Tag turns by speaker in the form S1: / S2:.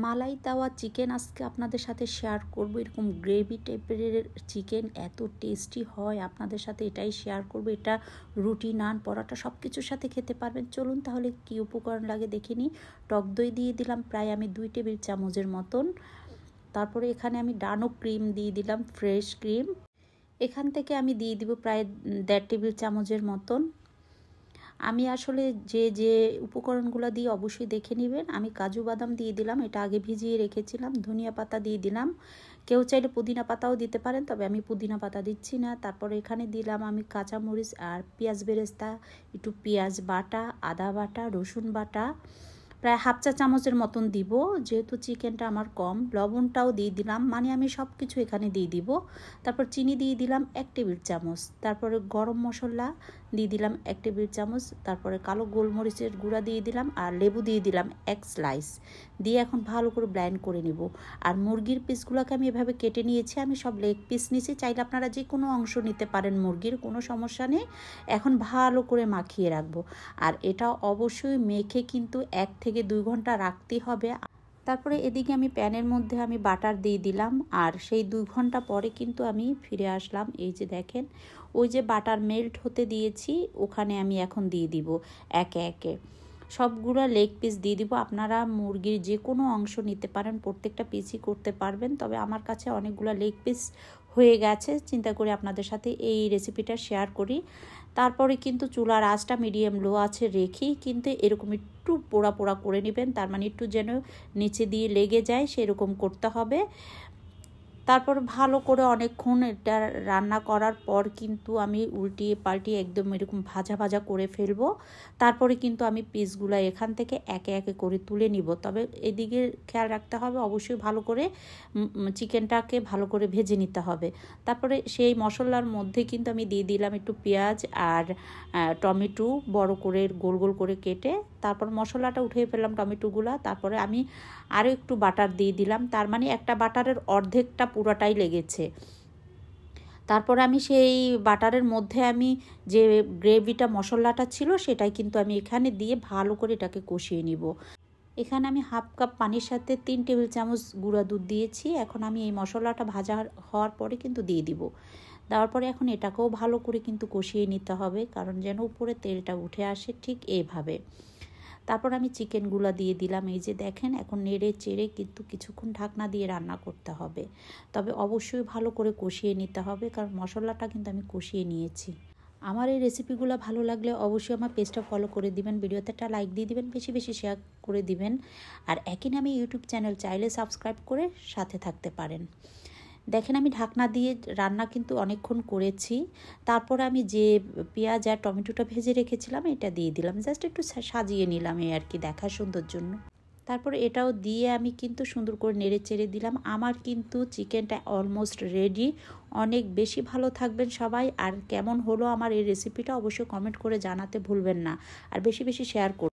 S1: মালাই তাওয়া চিকেন আজকে আপনাদের সাথে শেয়ার করব। এরকম গ্রেভি টাইপের চিকেন এত টেস্টি হয়, আপনাদের সাথে এটাই শেয়ার করব। এটা রুটি, নান, পরোটা সব কিছুর সাথে খেতে পারবেন। চলুন তাহলে কি উপকরণ লাগে দেখে নিই। টক দই দিয়ে দিলাম প্রায় আমি 2 টেবিল চামচের মতন। তারপরে এখানে আমি ডানো ক্রিম দিয়ে দিলাম, ফ্রেশ ক্রিম। এখান থেকে আমি দিয়ে দিব প্রায় 1.5 টেবিল চামচের মতন। আমি আসলে যে উপকরণগুলো দিয়ে অবশ্যই দেখে নেবেন। আমি কাজু বাদাম দিয়ে দিলাম, এটা আগে ভিজিয়ে রেখেছিলাম। ধনিয়া পাতা দিয়ে দিলাম, কেউ চাইলে পুদিনা পাতাও দিতে পারেন, তবে আমি পুদিনা পাতা দিচ্ছি না। তারপরে এখানে দিলাম আমি কাঁচামরিচ আর পেঁয়াজ বেরেস্তা, একটু পেঁয়াজ বাটা, আদা বাটা, রসুন বাটা প্রায় 1/2 চা চামচের মতন দিব, যেহেতু চিকেনটা আমার কম। লবণটাও দিয়ে দিলাম, মানে আমি সব কিছু এখানে দিয়ে দিব। তারপর চিনি দিয়ে দিলাম 1 টেবিল চামচ। তারপরে গরম মশলা দিয়ে দিলাম 1 টেবিল চামচ। তারপরে কালো গোলমরিচের গুঁড়া দিয়ে দিলাম আর লেবু দিয়ে দিলাম 1 স্লাইস। দিয়ে এখন ভালো করে ব্লেন্ড করে নিব। আর মুরগির পিসগুলোকে আমি এভাবে কেটে নিয়েছি, আমি সব লেগ পিস নিয়েছি। চাইলে আপনারা যে কোনো অংশ নিতে পারেন মুরগির, কোনো সমস্যা নেই। এখন ভালো করে মাখিয়ে রাখবো। আর এটা অবশ্যই মেখে কিন্তু 1 থেকে 2 ঘন্টা রাখতে হবে। তারপরে এদিকে আমি প্যানের মধ্যে আমি বাটার দিয়ে দিলাম, আর সেই 2 ঘন্টা পরে কিন্তু আমি ফিরে আসলাম। এই যে দেখেন, ওই যে বাটার মেল্ট হতে দিয়েছি, ওখানে আমি এখন দিয়ে দিব একে একে সবগুলো লেগ পিস দিয়ে দিব। আপনারা মুরগির যে কোনো অংশ নিতে পারেন, প্রত্যেকটা পিসই করতে পারবেন। তবে আমার কাছে অনেকগুলো লেগ পিস হয়ে গেছে, চিন্তা করে আপনাদের সাথে এই রেসিপিটা শেয়ার করি। তারপরে কিন্তু চুলার আঁচটা মিডিয়াম লো আছে রেখেই কিন্তু এরকম একটু পোড়া পোড়া করে নেবেন, তার মানে একটু যেন নিচে দিয়ে লেগে যায় সেরকম করতে হবে। তারপর ভালো করে অনেকক্ষণ এটা রান্না করার পর কিন্তু আমি উল্টিয়ে পাল্টিয়ে একদম এরকম ভাজা ভাজা করে ফেলবো। তারপরে কিন্তু আমি পিসগুলো এখান থেকে একে একে করে তুলে নিব। তবে এদিকে খেয়াল রাখতে হবে, অবশ্যই ভালো করে চিকেনটাকে ভালো করে ভেজে নিতে হবে। তারপরে সেই মশলার মধ্যে কিন্তু আমি দিয়ে দিলাম একটু পেঁয়াজ আর টমেটো বড় করে গোল গোল করে কেটে। তারপর মশলাটা উঠিয়ে ফেললাম টমেটোগুলো। তারপরে আমি আরও একটু বাটার দিয়ে দিলাম, তার মানে একটা বাটারের অর্ধেকটা পুরোটাই লেগেছে। তারপর আমি সেই বাটারের মধ্যে আমি যে গ্রেভিটা মশলাটা ছিল সেটাই কিন্তু আমি এখানে দিয়ে ভালো করে এটাকে কষিয়ে নিব। এখানে আমি 1/2 কাপ পানির সাথে 3 টেবিল চামচ গুঁড়া দুধ দিয়েছি। এখন আমি এই মশলাটা ভাজা হওয়ার পরে কিন্তু দিয়ে দিব। দেওয়ার পরে এখন এটাকেও ভালো করে কিন্তু কষিয়ে নিতে হবে, কারণ যেন উপরে তেলটা উঠে আসে ঠিক এইভাবে। তারপর আমি চিকেনগুলো দিয়ে দিলাম। এই যে দেখেন, এখন নেড়ে চেড়ে কিন্তু কিছুক্ষণ ঢাকনা দিয়ে রান্না করতে হবে। তবে অবশ্যই ভালো করে কষিয়ে নিতে হবে, কারণ মশলাটা কিন্তু আমি কষিয়ে নিয়েছি। আমার এই রেসিপিগুলো ভালো লাগলে অবশ্যই আমার পেজটা ফলো করে দিবেন, ভিডিওতে একটা লাইক দিয়ে দিবেন, বেশি বেশি শেয়ার করে দিবেন। আর একই নামে ইউটিউব চ্যানেল চাইলে সাবস্ক্রাইব করে সাথে থাকতে পারেন। দেখেন, আমি ঢাকনা দিয়ে রান্না কিন্তু অনেকক্ষণ করেছি। তারপর আমি যে পেঁয়াজ আর টমেটোটা ভেজে রেখেছিলাম এটা দিয়ে দিলাম, জাস্ট একটু সাজিয়ে নিলাম এই আর কি, দেখার সুন্দর জন্য। তারপরে এটাও দিয়ে আমি কিন্তু সুন্দর করে নেড়ে চেড়ে দিলাম। আমার কিন্তু চিকেনটা অলমোস্ট রেডি। অনেক বেশি ভালো থাকবেন সবাই। আর কেমন হলো আমার এই রেসিপিটা অবশ্যই কমেন্ট করে জানাতে ভুলবেন না, আর বেশি বেশি শেয়ার করুন।